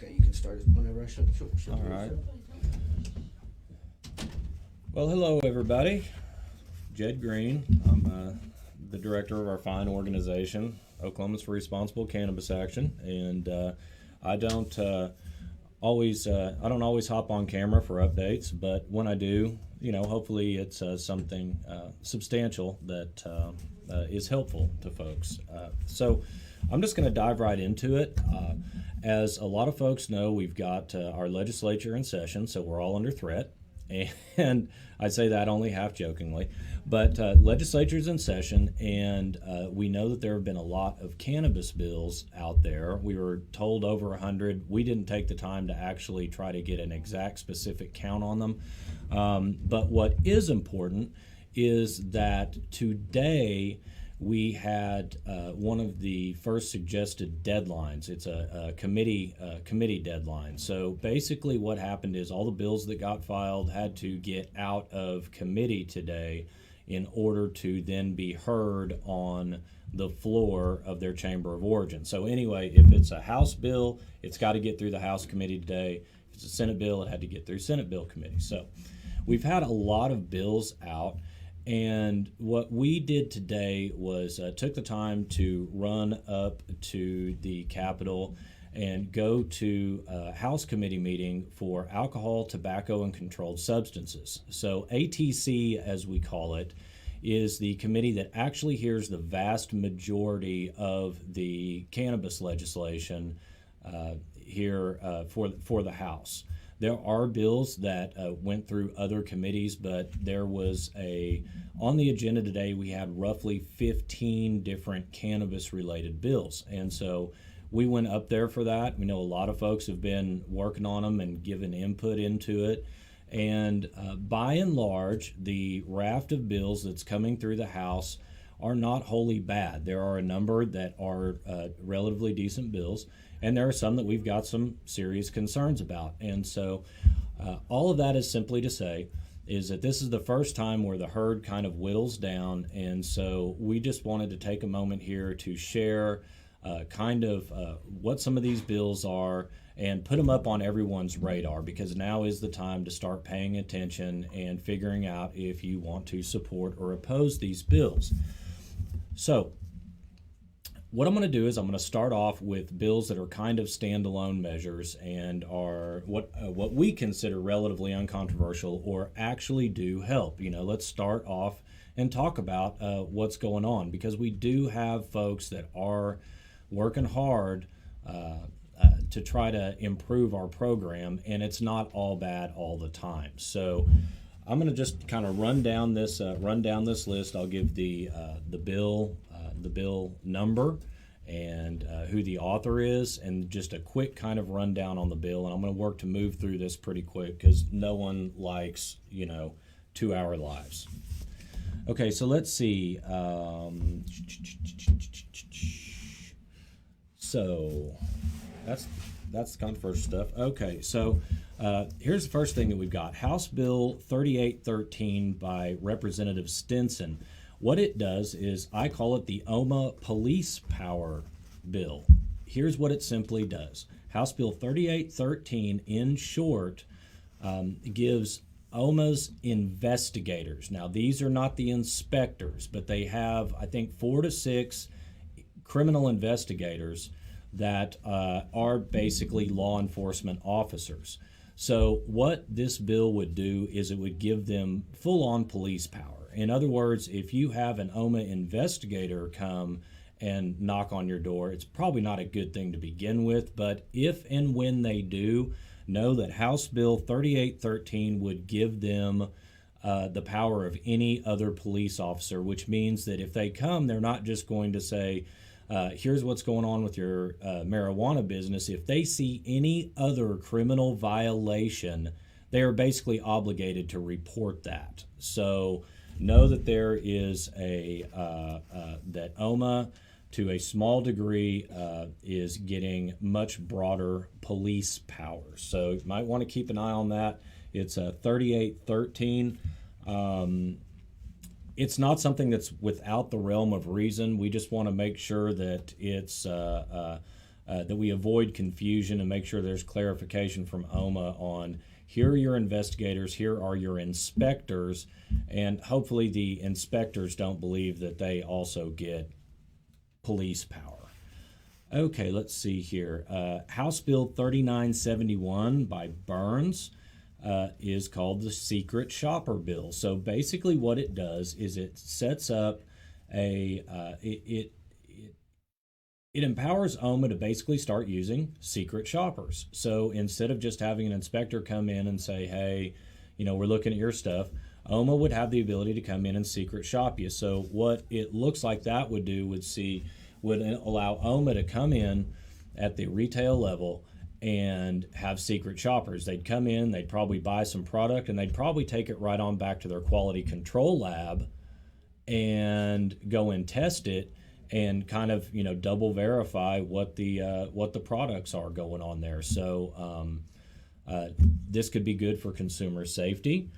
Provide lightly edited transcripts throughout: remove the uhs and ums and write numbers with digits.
Okay, you can start whenever I shut the All right. Well, hello everybody. Jed Green. I'm the director of our fine organization, Oklahomans for Responsible Cannabis Action, and I don't always hop on camera for updates, but when I do, hopefully it's something substantial that is helpful to folks. So I'm just going to dive right into it. As a lot of folks know, we've got our legislature in session, so we're all under threat. And I say that only half jokingly, but legislature's in session, and we know that there have been a lot of cannabis bills out there. We were told over 100. We didn't take the time to actually try to get an exact specific count on them. But what is important is that today we had one of the first suggested deadlines. It's a committee deadline. So basically what happened is all the bills that got filed had to get out of committee today in order to then be heard on the floor of their chamber of origin. So anyway, if it's a House bill, it's got to get through the House committee today. If it's a Senate bill, it had to get through Senate bill committee. So we've had a lot of bills out. And what we did today was took the time to run up to the Capitol and go to a House committee meeting for alcohol, tobacco, and controlled substances. So ATC, as we call it, is the committee that actually hears the vast majority of the cannabis legislation here for the House. There are bills that went through other committees, but there was on the agenda today, we had roughly 15 different cannabis-related bills. And so we went up there for that. We know a lot of folks have been working on them and given input into it. And by and large, the raft of bills that's coming through the House are not wholly bad. There are a number that are relatively decent bills, and there are some that we've got some serious concerns about. And so all of that is simply to say is that this is the first time where the herd kind of whittles down, and so we just wanted to take a moment here to share what some of these bills are and put them up on everyone's radar, because now is the time to start paying attention and figuring out if you want to support or oppose these bills. So what I'm going to do is I'm going to start off with bills that are kind of standalone measures and are what we consider relatively uncontroversial or actually do help. Let's start off and talk about what's going on, because we do have folks that are working hard to try to improve our program, and it's not all bad all the time. So I'm going to just kind of run down this list. I'll give the bill number and who the author is, and just a quick kind of rundown on the bill. And I'm going to work to move through this pretty quick because no one likes 2-hour lives. Okay, so let's see. So that's the controversial stuff. Okay, so here's the first thing that we've got. House Bill 3813 by Representative Stinson. What it does is, I call it the OMA Police Power Bill. Here's what it simply does. House Bill 3813, in short, gives OMA's investigators. Now, these are not the inspectors, but they have, I think, 4 to 6 criminal investigators that are basically law enforcement officers. So what this bill would do is it would give them full-on police power. In other words, if you have an OMA investigator come and knock on your door, it's probably not a good thing to begin with, but if and when they do, know that House Bill 3813 would give them the power of any other police officer, which means that if they come, they're not just going to say, here's what's going on with your marijuana business. If they see any other criminal violation, they are basically obligated to report that. So know that there is that OMA, to a small degree, is getting much broader police powers. So you might want to keep an eye on that. It's 3813. It's not something that's without the realm of reason. We just want to make sure that it's that we avoid confusion and make sure there's clarification from OMA on here are your investigators, here are your inspectors, and hopefully the inspectors don't believe that they also get police power. Okay, let's see here. House Bill 3971 by Burns is called the Secret Shopper Bill. So basically what it does is it sets up it empowers OMA to basically start using secret shoppers. So instead of just having an inspector come in and say, hey, we're looking at your stuff, OMA would have the ability to come in and secret shop you. So what it looks like that would do would allow OMA to come in at the retail level and have secret shoppers. They'd come in, they'd probably buy some product, and they'd probably take it right on back to their quality control lab and go and test it and kind of double verify what the products are going on there. So this could be good for consumer safety,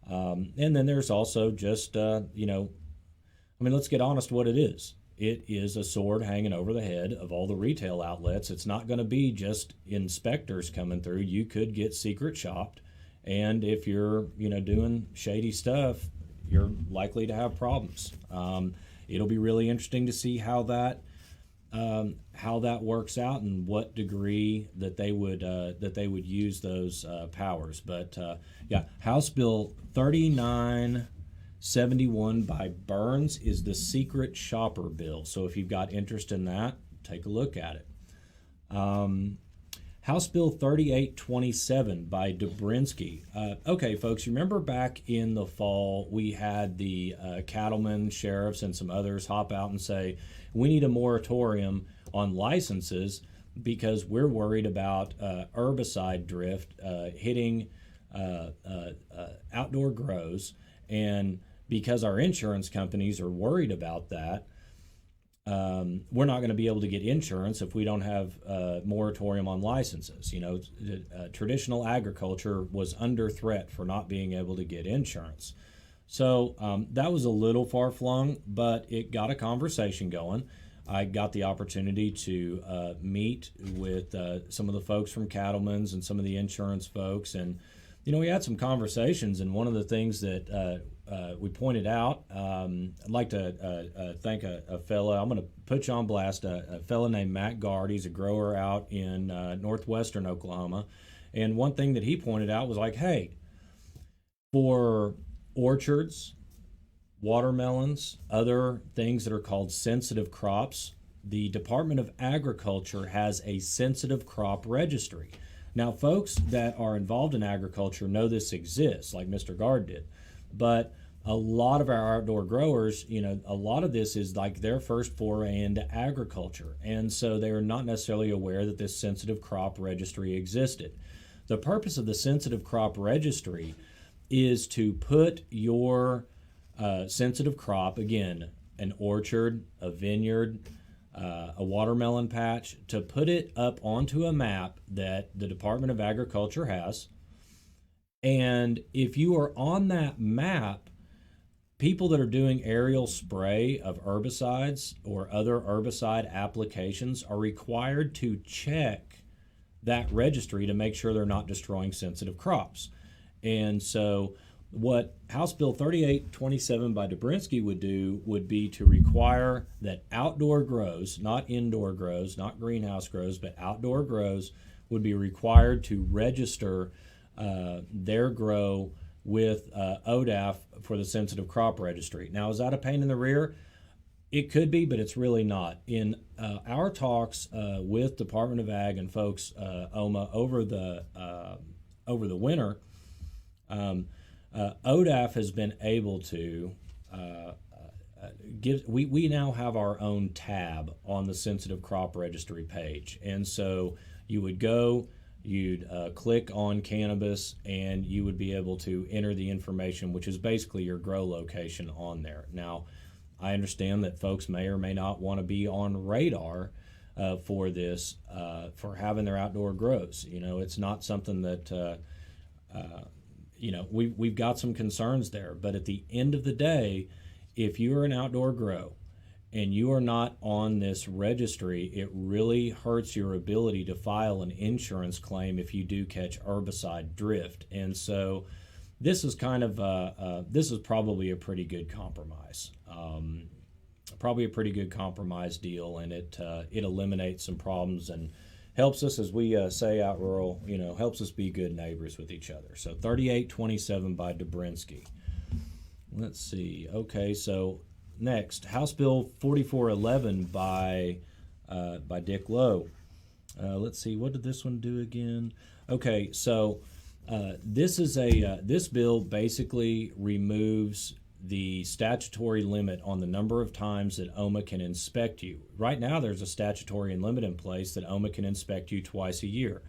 and then there's also just let's get honest what it is. It is a sword hanging over the head of all the retail outlets. It's not going to be just inspectors coming through. You could get secret shopped, and if you're doing shady stuff, you're likely to have problems. It'll be really interesting to see how that works out and what degree that they would use those powers. But House Bill 3971 by Burns is the Secret Shopper Bill. So if you've got interest in that, take a look at it. House Bill 3827 by Dobrinsky. Okay, folks, you remember back in the fall, we had the cattlemen, sheriffs, and some others hop out and say, we need a moratorium on licenses because we're worried about herbicide drift hitting outdoor grows. And because our insurance companies are worried about that, we're not going to be able to get insurance if we don't have a moratorium on licenses. Traditional agriculture was under threat for not being able to get insurance. So that was a little far-flung, but it got a conversation going. I got the opportunity to meet with some of the folks from Cattlemen's and some of the insurance folks, and we had some conversations, and one of the things that we pointed out, I'd like to thank a fella, I'm going to put you on blast, a fella named Matt Gard. He's a grower out in northwestern Oklahoma. And one thing that he pointed out was like, hey, for orchards, watermelons, other things that are called sensitive crops, the Department of Agriculture has a sensitive crop registry. Now, folks that are involved in agriculture know this exists, like Mr. Gard did. But a lot of our outdoor growers, a lot of this is like their first foray into agriculture. And so they are not necessarily aware that this sensitive crop registry existed. The purpose of the sensitive crop registry is to put your sensitive crop, again, an orchard, a vineyard, a watermelon patch, to put it up onto a map that the Department of Agriculture has. And if you are on that map, people that are doing aerial spray of herbicides or other herbicide applications are required to check that registry to make sure they're not destroying sensitive crops. And so what House Bill 3827 by Dobrinsky would do would be to require that outdoor grows, not indoor grows, not greenhouse grows, but outdoor grows would be required to register their grow with ODAF for the sensitive crop registry. Now, is that a pain in the rear? It could be, but it's really not. In our talks with Department of Ag and folks, OMA, over the winter, ODAF has been able to we now have our own tab on the sensitive crop registry page. And so you would go, you'd click on cannabis, and you would be able to enter the information, which is basically your grow location on there. Now, I understand that folks may or may not want to be on radar for this, for having their outdoor grows. It's not something that, we've got some concerns there. But at the end of the day, if you're an outdoor grow and you are not on this registry, it really hurts your ability to file an insurance claim if you do catch herbicide drift. And so this is kind of this is probably a pretty good compromise. Probably a pretty good compromise deal, and it eliminates some problems and helps us, as we say out rural, helps us be good neighbors with each other. So 3827 by Dobrinsky. Let's see. Okay, so next, House Bill 4411 by Dick Lowe. Let's see, what did this one do again? Okay, so this bill basically removes the statutory limit on the number of times that OMA can inspect you. Right now, there's a statutory limit in place that OMA can inspect you twice a year.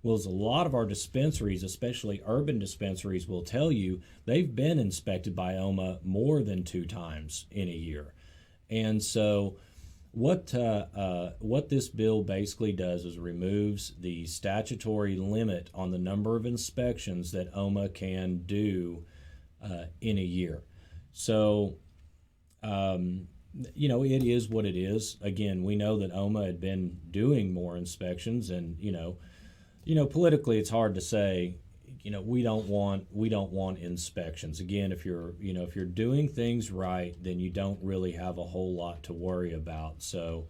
Well, as a lot of our dispensaries, especially urban dispensaries, will tell you, they've been inspected by OMA more than 2 times in a year. And so what this bill basically does is removes the statutory limit on the number of inspections that OMA can do in a year. So, it is what it is. Again, we know that OMA had been doing more inspections, and politically, it's hard to say. We don't want inspections. Again, if you're doing things right, then you don't really have a whole lot to worry about. So,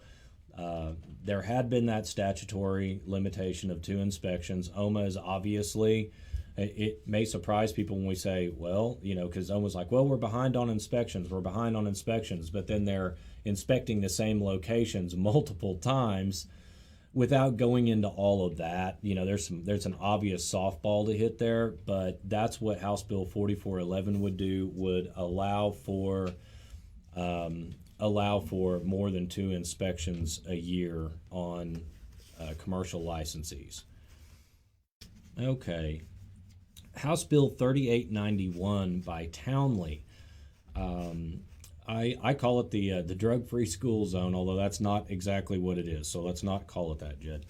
there had been that statutory limitation of 2 inspections. OMA is obviously. It may surprise people when we say, well, because OMA's like, well, we're behind on inspections, but then they're inspecting the same locations multiple times without going into all of that. There's an obvious softball to hit there, but that's what House Bill 4411 would do, would allow for more than 2 inspections a year on commercial licensees. Okay. House Bill 3891 by Townley. I call it the drug-free school zone, although that's not exactly what it is. So let's not call it that, Jed.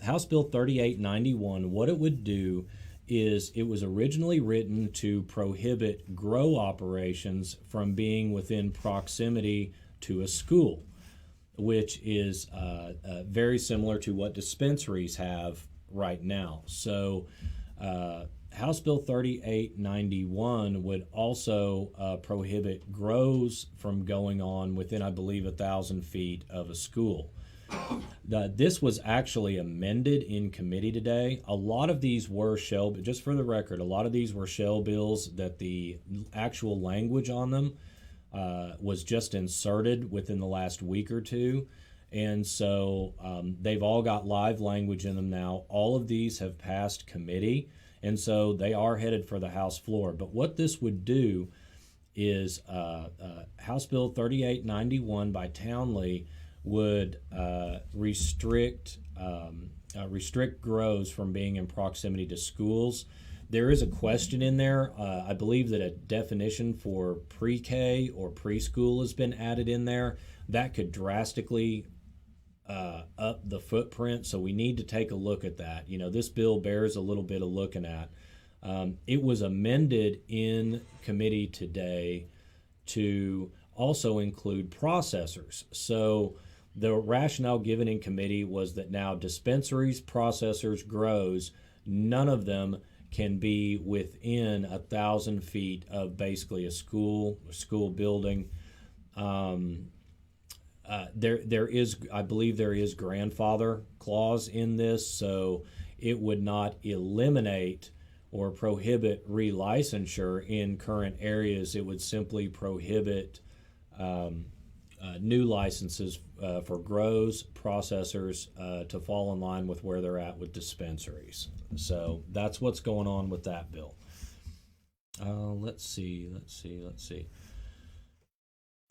House Bill 3891, what it would do is, it was originally written to prohibit grow operations from being within proximity to a school, which is very similar to what dispensaries have right now. So House Bill 3891 would also prohibit grows from going on within, I believe, 1,000 feet of a school. This was actually amended in committee today. A lot of these were shell, just for the record, a lot of these were shell bills that the actual language on them was just inserted within the last week or two. And so they've all got live language in them now. All of these have passed committee, and so they are headed for the House floor. But what this would do is House Bill 3891 by Townley would restrict grows from being in proximity to schools. There is a question in there. I believe that a definition for pre-K or preschool has been added in there. That could drastically up the footprint, so we need to take a look at that. This bill bears a little bit of looking at. It was amended in committee today to also include processors. So the rationale given in committee was that now dispensaries, processors, grows, none of them can be within 1,000 feet of basically a school building. There is, I believe there is grandfather clause in this, so it would not eliminate or prohibit relicensure in current areas. It would simply prohibit new licenses for grows, processors to fall in line with where they're at with dispensaries. So that's what's going on with that bill. Let's see.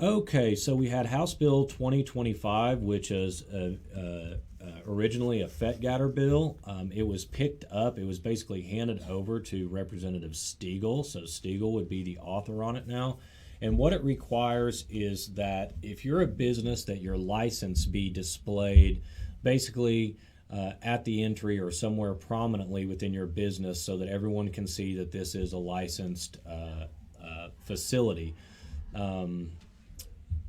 Okay, so we had House Bill 2025, which is originally a FETGADR bill. It was picked up. It was basically handed over to Representative Stegall. So Stegall would be the author on it now. And what it requires is that if you're a business, that your license be displayed basically at the entry or somewhere prominently within your business, so that everyone can see that this is a licensed facility.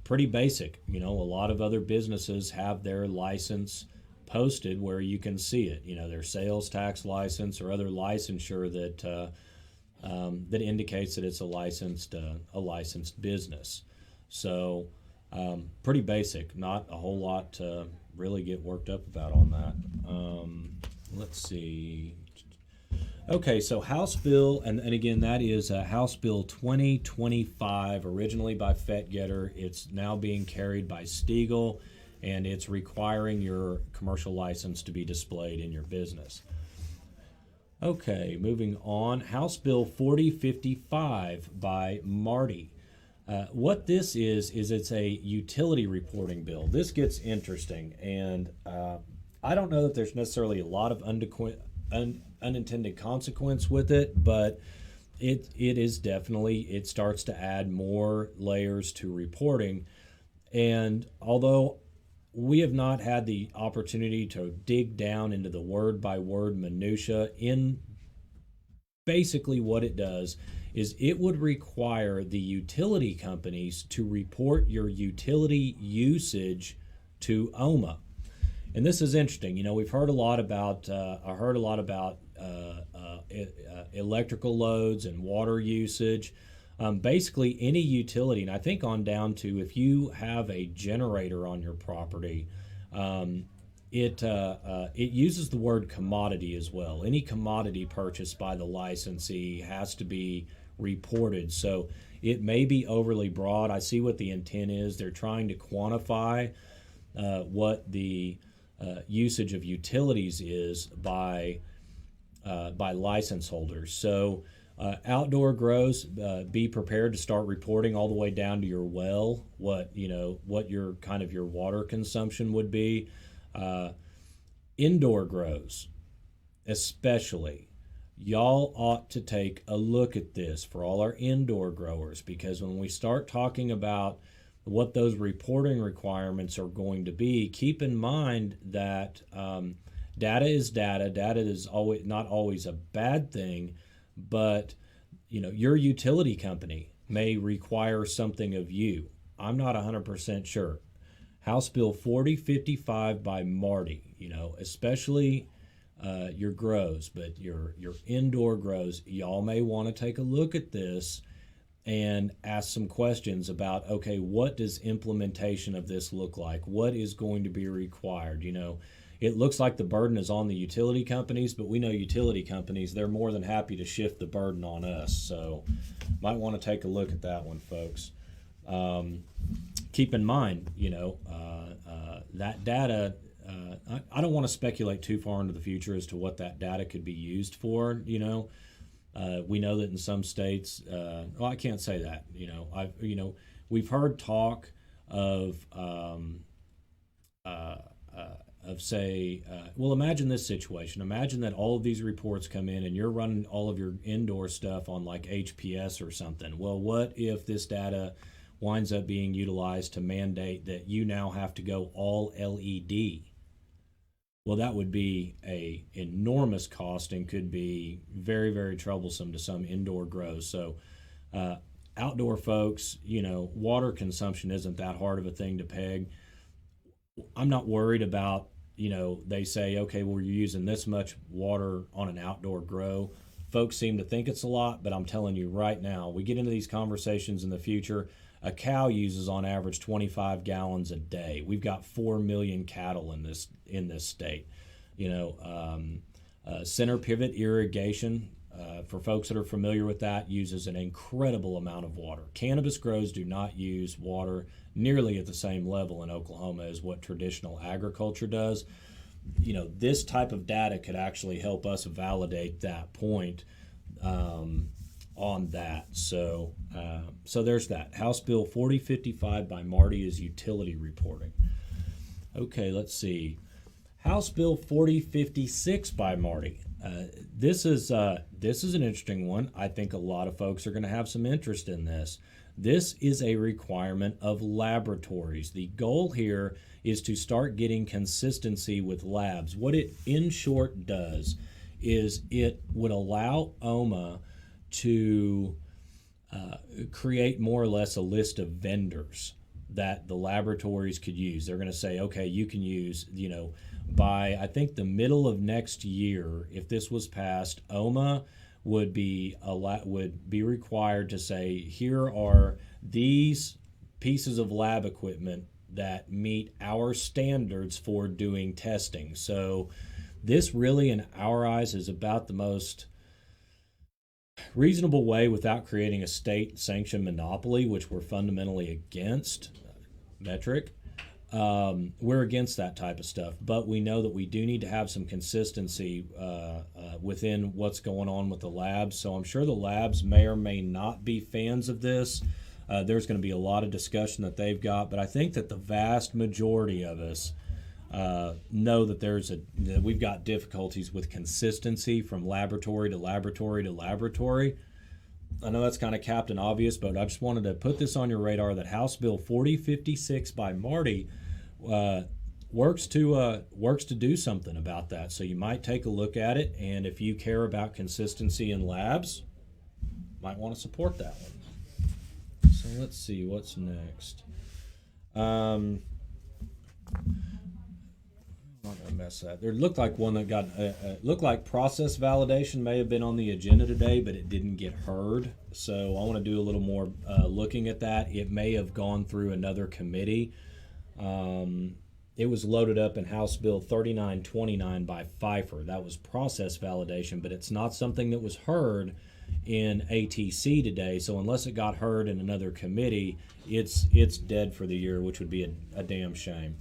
pretty basic. You know, a lot of other businesses have their license posted where you can see it. You know, their sales tax license or other licensure that indicates that it's a licensed business. So pretty basic. Not a whole lot to really get worked up about on that. Let's see. Okay, so House Bill, and again, that is House Bill 2025, originally by Fettgetter. It's now being carried by Stiegel, and it's requiring your commercial license to be displayed in your business. Okay, moving on. House Bill 4055 by Marty. What this is it's a utility reporting bill. This gets interesting, and I don't know that there's necessarily a lot of unintended consequence with it, but it is definitely, it starts to add more layers to reporting. And although we have not had the opportunity to dig down into the word by word minutia, in basically what it does is it would require the utility companies to report your utility usage to OMA. And this is interesting. You know, we've heard a lot about electrical loads and water usage. Basically, any utility, and I think on down to if you have a generator on your property, it uses the word commodity as well. Any commodity purchased by the licensee has to be reported. So it may be overly broad. I see what the intent is. They're trying to quantify what the usage of utilities is by license holders. So outdoor grows, be prepared to start reporting all the way down to your well what your kind of your water consumption would be. Indoor grows, especially, y'all ought to take a look at this for all our indoor growers, because when we start talking about what those reporting requirements are going to be, keep in mind that data is data. Data is always not always a bad thing, but your utility company may require something of you. I'm not 100% sure. House Bill 4055 by Marty, especially your grows, but your indoor grows, y'all may want to take a look at this and ask some questions about, okay, what does implementation of this look like? What is going to be required? It looks like the burden is on the utility companies, but we know utility companies, they're more than happy to shift the burden on us. So might want to take a look at that one, folks. Keep in mind, that data, I don't want to speculate too far into the future as to what that data could be used for. We know that in some states, well, I can't say that. We've heard talk of say, well, imagine this situation. Imagine that all of these reports come in and you're running all of your indoor stuff on like HPS or something. Well, what if this data winds up being utilized to mandate that you now have to go all LED? Well, that would be a enormous cost and could be very, very troublesome to some indoor grows. So outdoor folks, water consumption isn't that hard of a thing to peg. I'm not worried about, they say, okay, well, you're using this much water on an outdoor grow. Folks seem to think it's a lot, but I'm telling you right now, we get into these conversations in the future, a cow uses on average 25 gallons a day. We've got 4 million cattle in this state. Center pivot irrigation, for folks that are familiar with that, uses an incredible amount of water. Cannabis grows do not use water nearly at the same level in Oklahoma as what traditional agriculture does. This type of data could actually help us validate that point on that. So there's that. House Bill 4055 by Marty is utility reporting. Okay, let's see. House Bill 4056 by Marty. This is an interesting one. I think a lot of folks are going to have some interest in this. This is a requirement of laboratories. The goal here is to start getting consistency with labs. What it in short does is it would allow OMA to create more or less a list of vendors that the laboratories could use. They're going to say, okay, you can use, by I think the middle of next year, if this was passed, OMA would be required to say, here are these pieces of lab equipment that meet our standards for doing testing. So this really, in our eyes, is about the most reasonable way without creating a state-sanctioned monopoly, which we're fundamentally against. Metric. We're against that type of stuff, but we know that we do need to have some consistency within what's going on with the labs. So I'm sure the labs may or may not be fans of this. There's going to be a lot of discussion that they've got, but I think that the vast majority of us know that we've got difficulties with consistency from laboratory to laboratory to laboratory. I know that's kind of Captain Obvious, but I just wanted to put this on your radar that House Bill 4056 by Marty works to do something about that. So you might take a look at it, and if you care about consistency in labs, might want to support that one. So let's see what's next. I'm not gonna mess that. There looked like one that got looked like process validation may have been on the agenda today, but it didn't get heard. So I want to do a little more looking at that. It may have gone through another committee. It was loaded up in House Bill 3929 by Pfeiffer. That was process validation, but it's not something that was heard in ATC today. So unless it got heard in another committee, it's dead for the year, which would be a damn shame.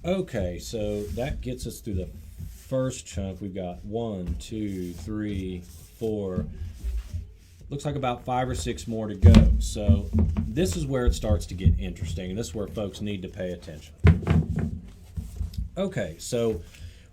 Okay, so that gets us through the first chunk. We've got 1, 2, 3, 4. Looks like about 5 or 6 more to go. So this is where it starts to get interesting, and this is where folks need to pay attention. Okay, so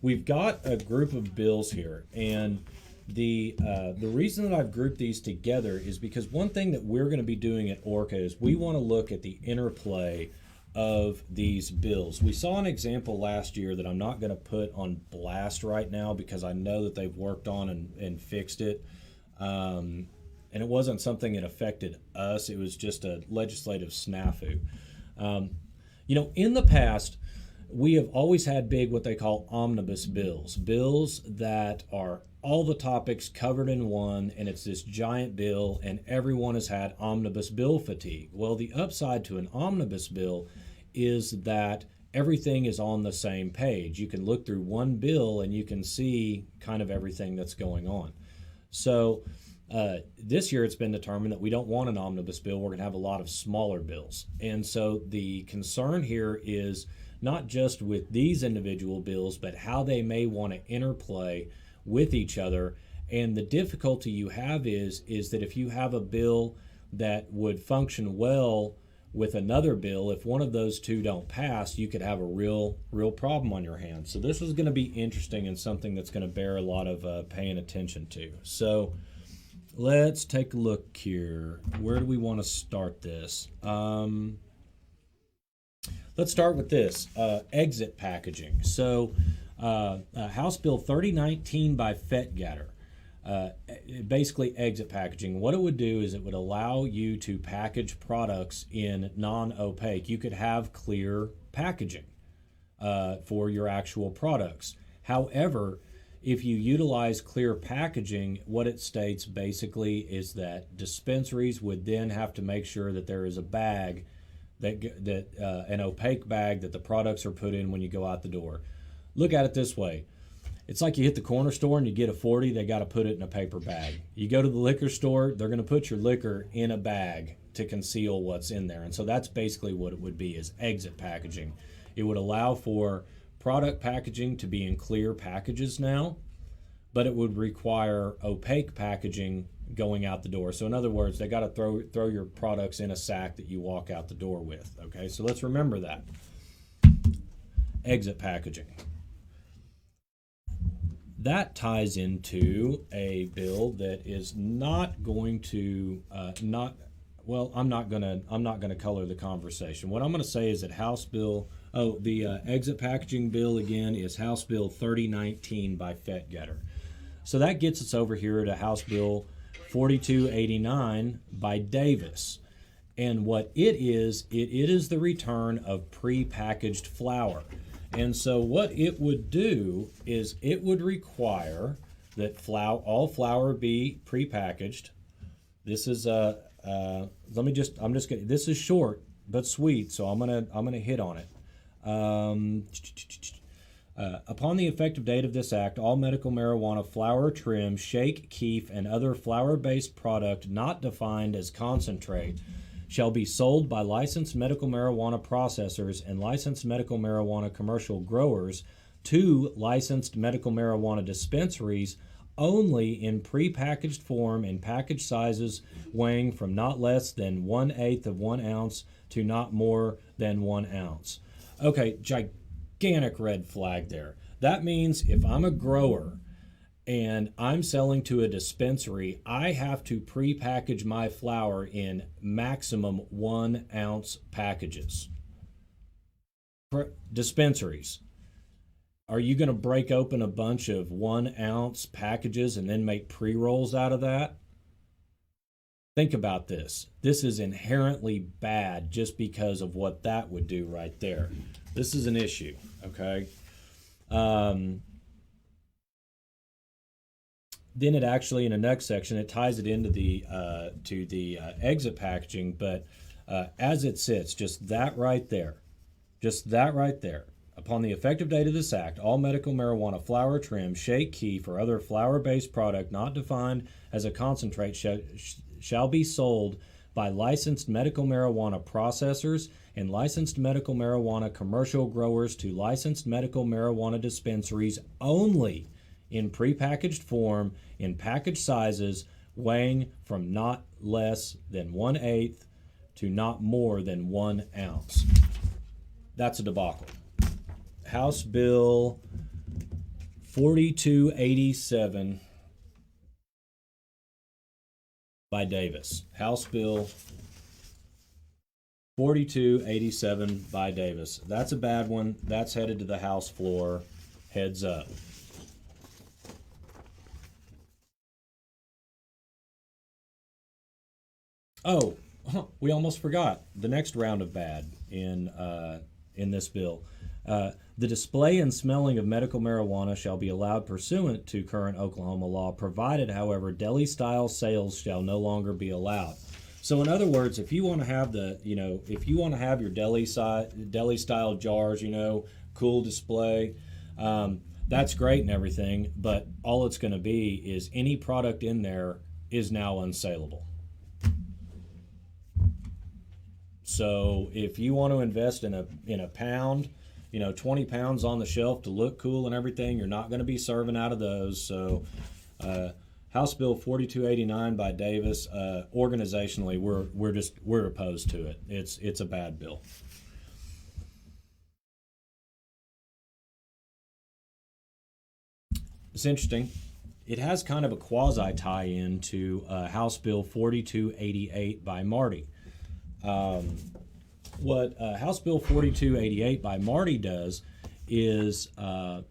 we've got a group of bills here, and the reason that I've grouped these together is because one thing that we're going to be doing at ORCA is we want to look at the interplay of these bills. We saw an example last year that I'm not going to put on blast right now because I know that they've worked on and fixed it. And it wasn't something that affected us. It was just a legislative snafu. In the past, we have always had big what they call omnibus bills. Bills that are all the topics covered in one, and it's this giant bill, and everyone has had omnibus bill fatigue. Well, the upside to an omnibus bill is that everything is on the same page. You can look through one bill and you can see kind of everything that's going on. So this year it's been determined that we don't want an omnibus bill. We're going to have a lot of smaller bills. And so the concern here is not just with these individual bills, but how they may want to interplay with each other. And the difficulty you have is that if you have a bill that would function well with another bill, if one of those two don't pass, you could have a real problem on your hands. So this is going to be interesting and something that's going to bear a lot of paying attention to. So let's take a look here. Where do we want to start this? Let's start with this, exit packaging. So House Bill 3019 by Fettgatter. Basically exit packaging. What it would do is it would allow you to package products in non-opaque. You could have clear packaging for your actual products. However, if you utilize clear packaging, what it states basically is that dispensaries would then have to make sure that there is a bag, an opaque bag that the products are put in when you go out the door. Look at it this way. It's like you hit the corner store and you get a 40, they got to put it in a paper bag. You go to the liquor store, they're going to put your liquor in a bag to conceal what's in there. And so that's basically what it would be, is exit packaging. It would allow for product packaging to be in clear packages now, but it would require opaque packaging going out the door. So in other words, they got to throw your products in a sack that you walk out the door with. Okay, so let's remember that. Exit packaging. That ties into a bill that is not going to I'm not gonna color the conversation. What I'm gonna say is that the exit packaging bill again is House Bill 3019 by Fettgatter. So that gets us over here to House Bill 4289 by Davis. And what it is the return of prepackaged flour. And so what it would do is it would require that all flour be prepackaged. This is this is short but sweet, so I'm gonna hit on it. Upon the effective date of this act, all medical marijuana flour, trim, shake, keef, and other flour-based product not defined as concentrate shall be sold by licensed medical marijuana processors and licensed medical marijuana commercial growers to licensed medical marijuana dispensaries only in prepackaged form in package sizes weighing from not less than 1/8 of 1 ounce to not more than 1 ounce. Okay, gigantic red flag there. That means if I'm a grower and I'm selling to a dispensary, I have to prepackage my flour in maximum 1 ounce packages. Dispensaries, are you going to break open a bunch of 1 ounce packages and then make pre-rolls out of that? Think about this. This is inherently bad just because of what that would do right there. This is an issue, okay? Then it actually, in the next section, it ties it into the exit packaging, but as it sits, just that right there, upon the effective date of this act, all medical marijuana flour, trim, shake, keef, or other flour-based product not defined as a concentrate shall be sold by licensed medical marijuana processors and licensed medical marijuana commercial growers to licensed medical marijuana dispensaries only in prepackaged form in package sizes weighing from not less than 1/8 to not more than 1 ounce. That's a debacle. House Bill 4287 by Davis. House Bill 4287 by Davis. That's a bad one. That's headed to the House floor. Heads up. Oh, we almost forgot the next round of bad in this bill. The display and smelling of medical marijuana shall be allowed pursuant to current Oklahoma law, provided, however, deli-style sales shall no longer be allowed. So, in other words, if you want to have your deli-style jars, cool display, that's great and everything, but all it's going to be is any product in there is now unsaleable. So if you want to invest in a pound, 20 pounds on the shelf to look cool and everything, you're not going to be serving out of those. So House Bill 4289 by Davis, organizationally, we're opposed to it. It's a bad bill. It's interesting. It has kind of a quasi tie-in to House Bill 4288 by Marty. What House Bill 4288 by Marty does is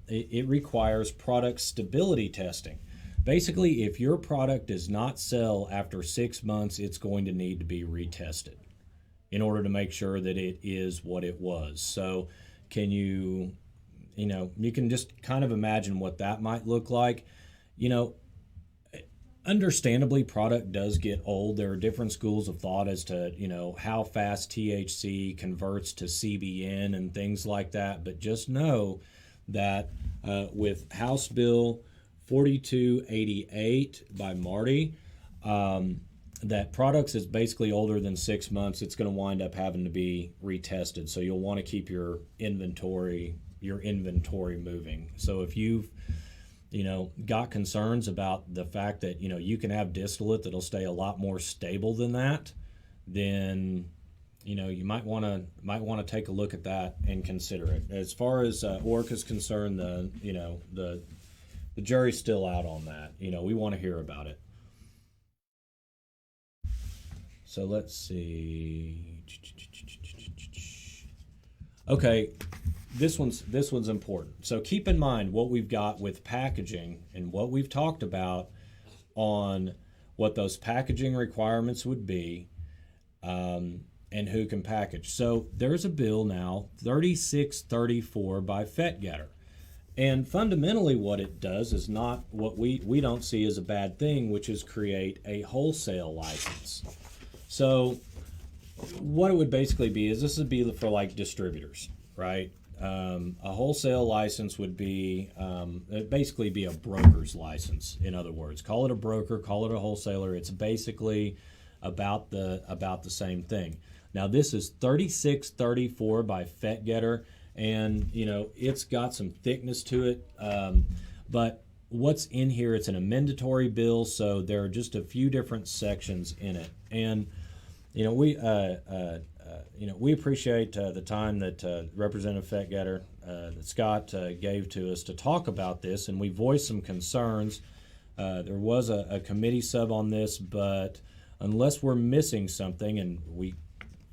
it requires product stability testing. Basically, if your product does not sell after 6 months, it's going to need to be retested in order to make sure that it is what it was. So can you can just kind of imagine what that might look like. Understandably, product does get old. There are different schools of thought as to, how fast THC converts to CBN and things like that. But just know that with House Bill 4288 by Marty, that products is basically older than 6 months. It's going to wind up having to be retested. So you'll want to keep your inventory moving. So if you've got concerns about the fact that, you can have distillate that'll stay a lot more stable than that, then, you might want to take a look at that and consider it. As far as ORCA is concerned, the jury's still out on that. We want to hear about it. So let's see. Okay. This one's important. So keep in mind what we've got with packaging and what we've talked about on what those packaging requirements would be and who can package. So there's a bill now, 3634 by Fetgetter. And fundamentally what it does is not what we don't see as a bad thing, which is create a wholesale license. So what it would basically be is this would be for like distributors, right? A wholesale license would be it'd basically be a broker's license. In other words, call it a broker, call it a wholesaler. It's basically about the same thing. Now this is 3634 by Fetgetter, and it's got some thickness to it. But what's in here? It's an amendatory bill, so there are just a few different sections in it, and we appreciate the time that Representative Fetgetter, that Scott gave to us to talk about this, and we voiced some concerns. There was a committee sub on this, but unless we're missing something, and we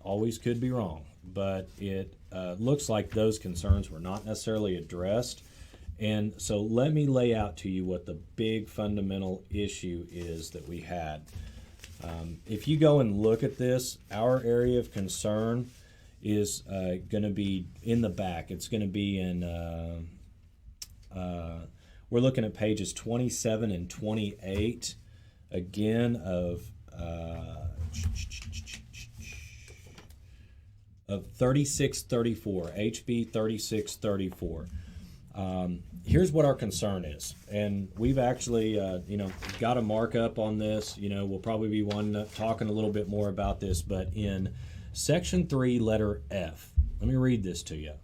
always could be wrong, but it looks like those concerns were not necessarily addressed. And so let me lay out to you what the big fundamental issue is that we had. If you go and look at this, our area of concern is going to be in the back. It's going to be in, we're looking at pages 27 and 28, again, of 3634, HB 3634. Here's what our concern is, and we've actually, got a markup on this. We'll probably be talking a little bit more about this, but in Section 3, letter F, let me read this to you.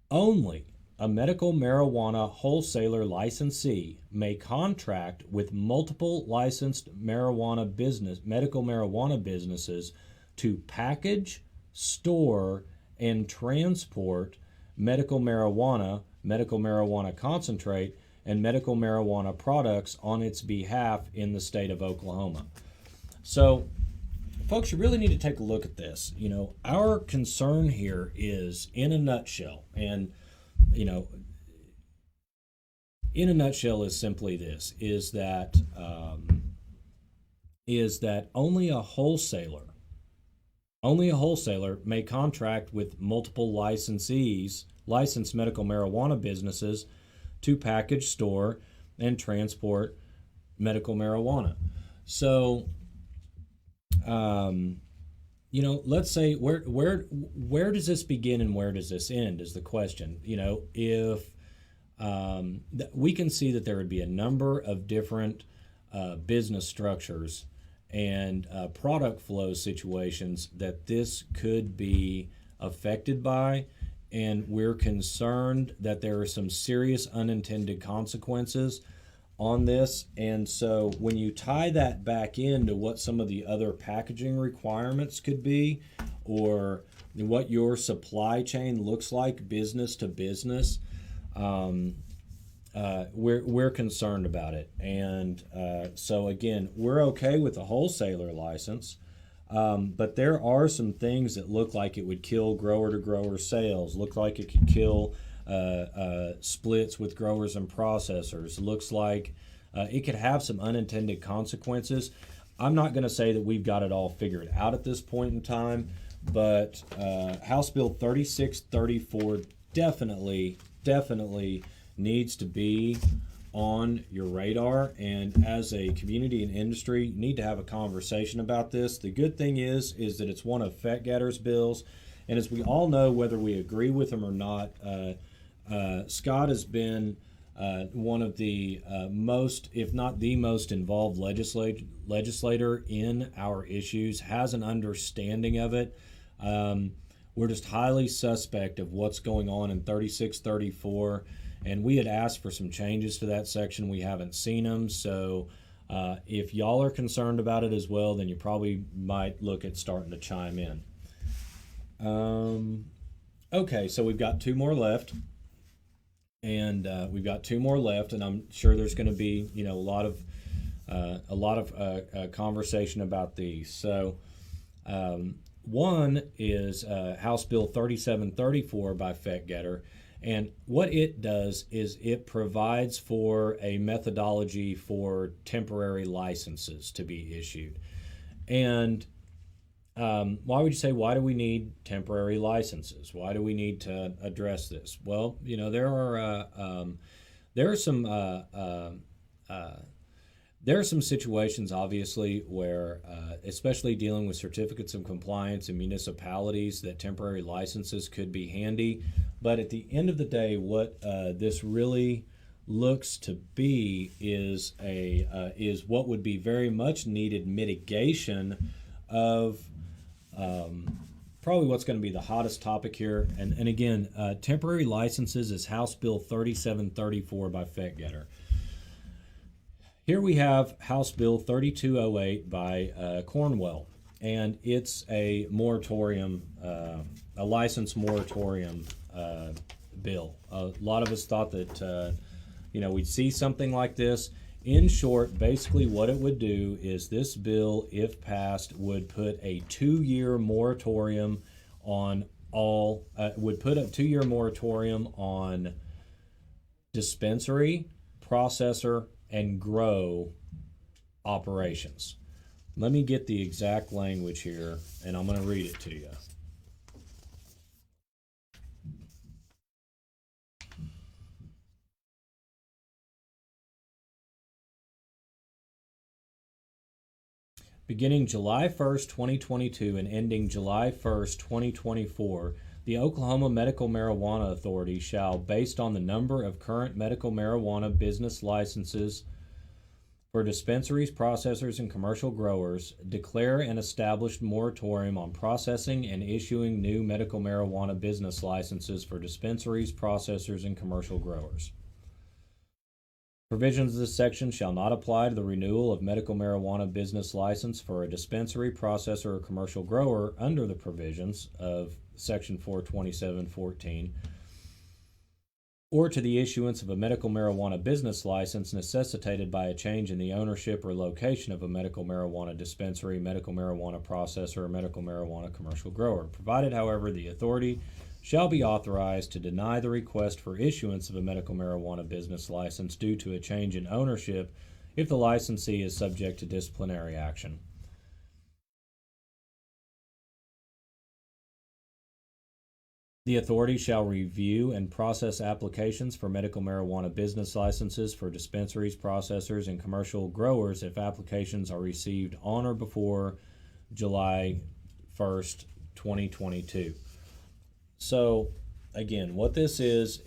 Only a medical marijuana wholesaler licensee may contract with multiple licensed medical marijuana businesses to package, store, and transport medical marijuana concentrate, and medical marijuana products on its behalf in the state of Oklahoma. So, folks, you really need to take a look at this. Our concern here is, in a nutshell, and, in a nutshell is simply this, is that only a wholesaler may contract with multiple licensed medical marijuana businesses to package, store, and transport medical marijuana. So, let's say where does this begin and where does this end is the question. If we can see that there would be a number of different business structures and product flow situations that this could be affected by, and we're concerned that there are some serious unintended consequences on this. And so when you tie that back into what some of the other packaging requirements could be, or what your supply chain looks like business to business, we're concerned about it. And so again, we're okay with a wholesaler license, but there are some things that look like it would kill grower-to-grower sales, look like it could kill splits with growers and processors, looks like it could have some unintended consequences. I'm not going to say that we've got it all figured out at this point in time, but House Bill 3634 definitely needs to be on your radar, and as a community and industry, you need to have a conversation about this. The good thing is that it's one of Fetgetter's bills, and as we all know, whether we agree with him or not, Scott has been one of the most, if not the most involved legislator in our issues, has an understanding of it. We're just highly suspect of what's going on in 3634. And we had asked for some changes to that section. We haven't seen them. So if y'all are concerned about it as well, then you probably might look at starting to chime in. Okay, so we've got two more left. And and I'm sure there's going to be, a lot of conversation about these. So one is House Bill 3734 by Fetgetter. And what it does is it provides for a methodology for temporary licenses to be issued. And why would you say, why do we need temporary licenses? Why do we need to address this? Well, there are some uh, there are some situations, obviously, where, especially dealing with certificates of compliance in municipalities, that temporary licenses could be handy. But at the end of the day, what this really looks to be is what would be very much needed mitigation of probably what's going to be the hottest topic here. And again, temporary licenses is House Bill 3734 by Fettgetter. Here we have House Bill 3208 by Cornwell, and it's a moratorium, a license moratorium bill. A lot of us thought that we'd see something like this. In short, basically what it would do is this bill, if passed, would put a 2-year moratorium on dispensary, processor, and grow operations. Let me get the exact language here, and I'm going to read it to you. Beginning July 1st, 2022 and ending July 1st, 2024, the Oklahoma Medical Marijuana Authority shall, based on the number of current medical marijuana business licenses for dispensaries, processors, and commercial growers, declare an established moratorium on processing and issuing new medical marijuana business licenses for dispensaries, processors, and commercial growers. Provisions of this section shall not apply to the renewal of medical marijuana business license for a dispensary, processor, or commercial grower under the provisions of Section 427.14, or to the issuance of a medical marijuana business license necessitated by a change in the ownership or location of a medical marijuana dispensary, medical marijuana processor, or medical marijuana commercial grower, provided, however, the authority shall be authorized to deny the request for issuance of a medical marijuana business license due to a change in ownership if the licensee is subject to disciplinary action. The authority shall review and process applications for medical marijuana business licenses for dispensaries, processors, and commercial growers if applications are received on or before July 1st, 2022. So, again, what this is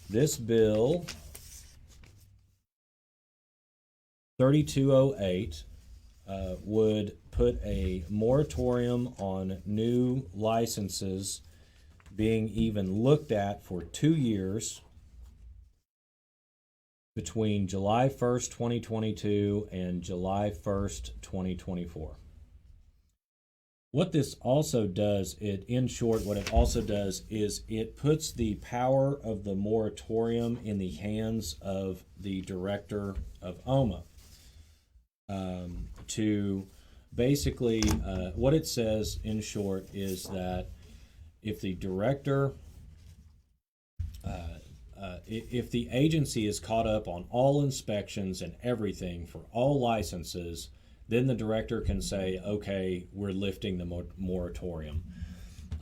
this bill 3208 would put a moratorium on new licenses being even looked at for 2 years between July 1st, 2022 and July 1st, 2024. What this also does, what it also does is it puts the power of the moratorium in the hands of the director of OMA to basically, what it says in short is that if the director, if the agency is caught up on all inspections and everything for all licenses, then the director can say, okay, we're lifting the moratorium.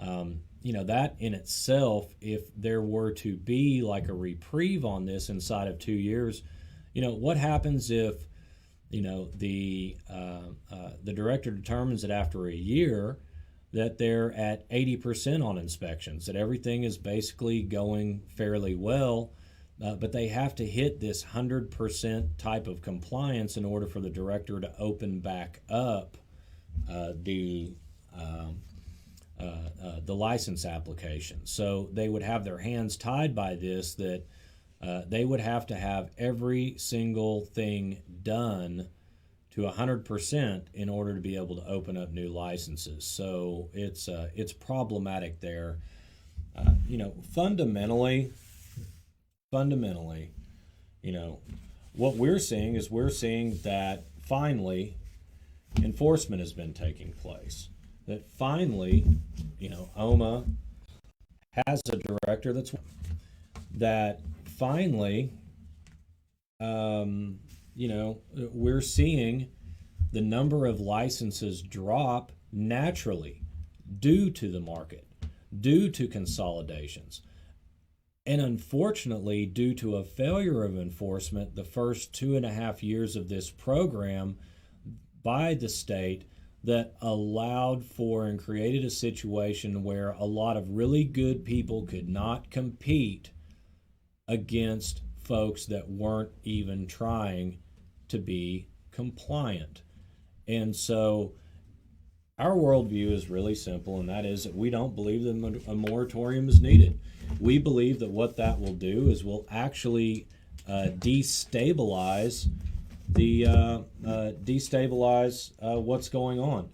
That in itself, if there were to be like a reprieve on this inside of 2 years, what happens if, the director determines that after a year that they're at 80% on inspections, that everything is basically going fairly well, but they have to hit this 100% type of compliance in order for the director to open back up the license application. So they would have their hands tied by this, that they would have to have every single thing done to 100% in order to be able to open up new licenses. So it's problematic there. Fundamentally, what we're seeing that finally enforcement has been taking place. That finally, OMA has a director that finally, we're seeing the number of licenses drop naturally due to the market, due to consolidations. And unfortunately, due to a failure of enforcement the first 2.5 years of this program by the state, that allowed for and created a situation where a lot of really good people could not compete against folks that weren't even trying to be compliant. And so our worldview is really simple, and that is that we don't believe that a moratorium is needed. We believe that what that will do is will actually destabilize what's going on.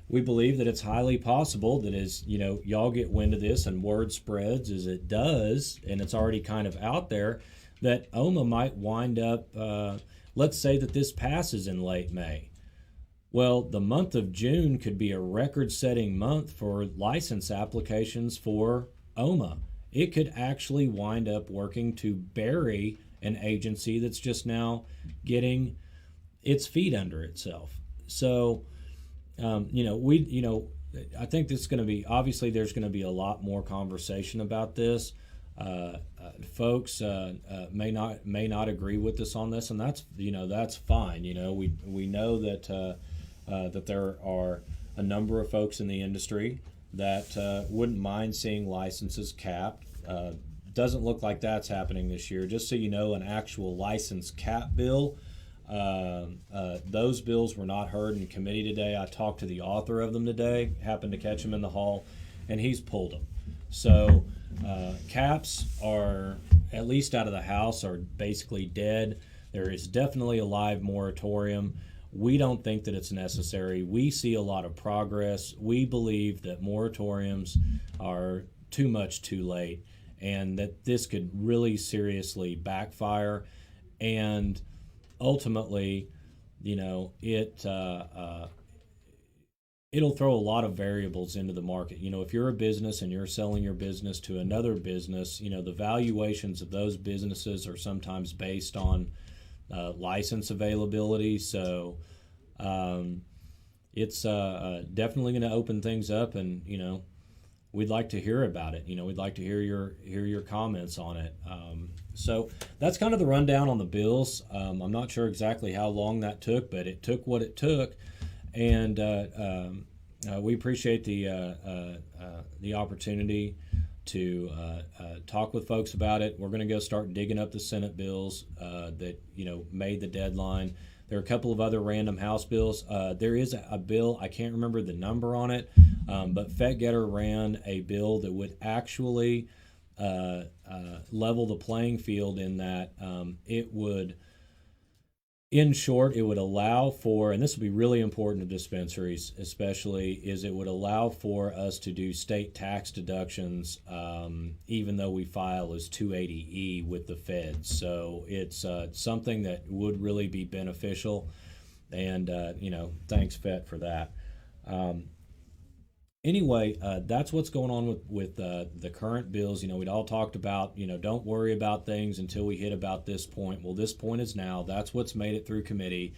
We believe that it's highly possible that as y'all get wind of this and word spreads as it does, and it's already kind of out there, that OMA might wind up, let's say that this passes in late May. Well, the month of June could be a record-setting month for license applications for OMA. It could actually wind up working to bury an agency that's just now getting its feet under itself. So, I think this is going to be, obviously there's going to be a lot more conversation about this. Folks may not agree with us on this, and that's fine. We know that that there are a number of folks in the industry that wouldn't mind seeing licenses capped. Doesn't look like that's happening this year. Just so you know, an actual license cap bill, those bills were not heard in committee today. I talked to the author of them today, happened to catch him in the hall, and he's pulled them. So caps are, at least out of the House, are basically dead. There is definitely a live moratorium. We don't think that it's necessary. We see a lot of progress. We believe that moratoriums are too much too late, and that this could really seriously backfire. And ultimately, it'll throw a lot of variables into the market. If you're a business and you're selling your business to another business, the valuations of those businesses are sometimes based on license availability. So it's definitely going to open things up, and we'd like to hear about it. We'd like to hear your comments on it. So that's kind of the rundown on the bills. I'm not sure exactly how long that took, but it took what it took, and we appreciate the opportunity to talk with folks about it. We're going to go start digging up the Senate bills that made the deadline. There are a couple of other random House bills. There is a bill, I can't remember the number on it, but Fettgetter ran a bill that would actually level the playing field in that it would, in short, it would allow for, and this would be really important to dispensaries especially, is it would allow for us to do state tax deductions even though we file as 280E with the feds. So it's something that would really be beneficial, and thanks Fett for that. Anyway, that's what's going on with the current bills. We'd all talked about, don't worry about things until we hit about this point. Well, this point is now. That's what's made it through committee.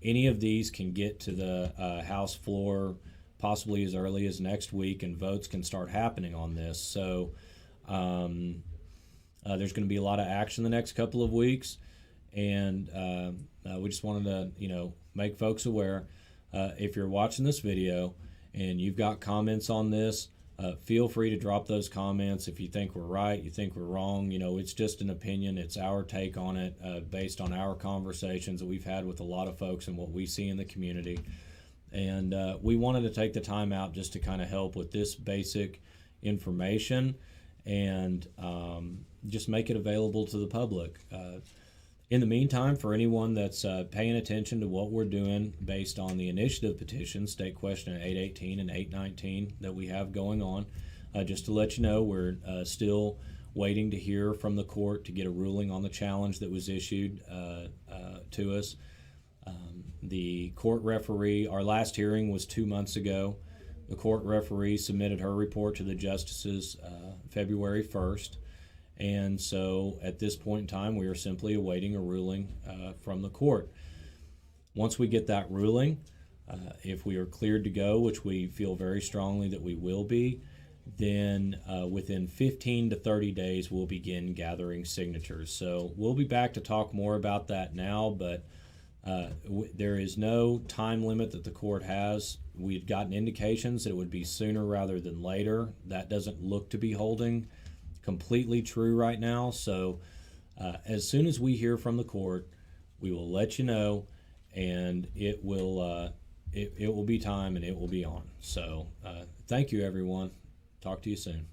Any of these can get to the House floor possibly as early as next week, and votes can start happening on this. So there's going to be a lot of action the next couple of weeks, and we just wanted to, make folks aware. If you're watching this video and you've got comments on this, feel free to drop those comments. If you think we're right, you think we're wrong, it's just an opinion. It's our take on it based on our conversations that we've had with a lot of folks and what we see in the community. And we wanted to take the time out just to kind of help with this basic information and just make it available to the public. In the meantime, for anyone that's paying attention to what we're doing based on the initiative petition, State Question 818 and 819 that we have going on, just to let you know, we're still waiting to hear from the court to get a ruling on the challenge that was issued to us. The court referee, our last hearing was 2 months ago. The court referee submitted her report to the justices February 1st. And so at this point in time, we are simply awaiting a ruling from the court. Once we get that ruling, If we are cleared to go, which we feel very strongly that we will be, then within 15 to 30 days, we'll begin gathering signatures. So we'll be back to talk more about that now, but there is no time limit that the court has. We've gotten indications that it would be sooner rather than later. That doesn't look to be holding completely true right now. So as soon as we hear from the court, we will let you know, and it will be time, and it will be on. So thank you, everyone. Talk to you soon.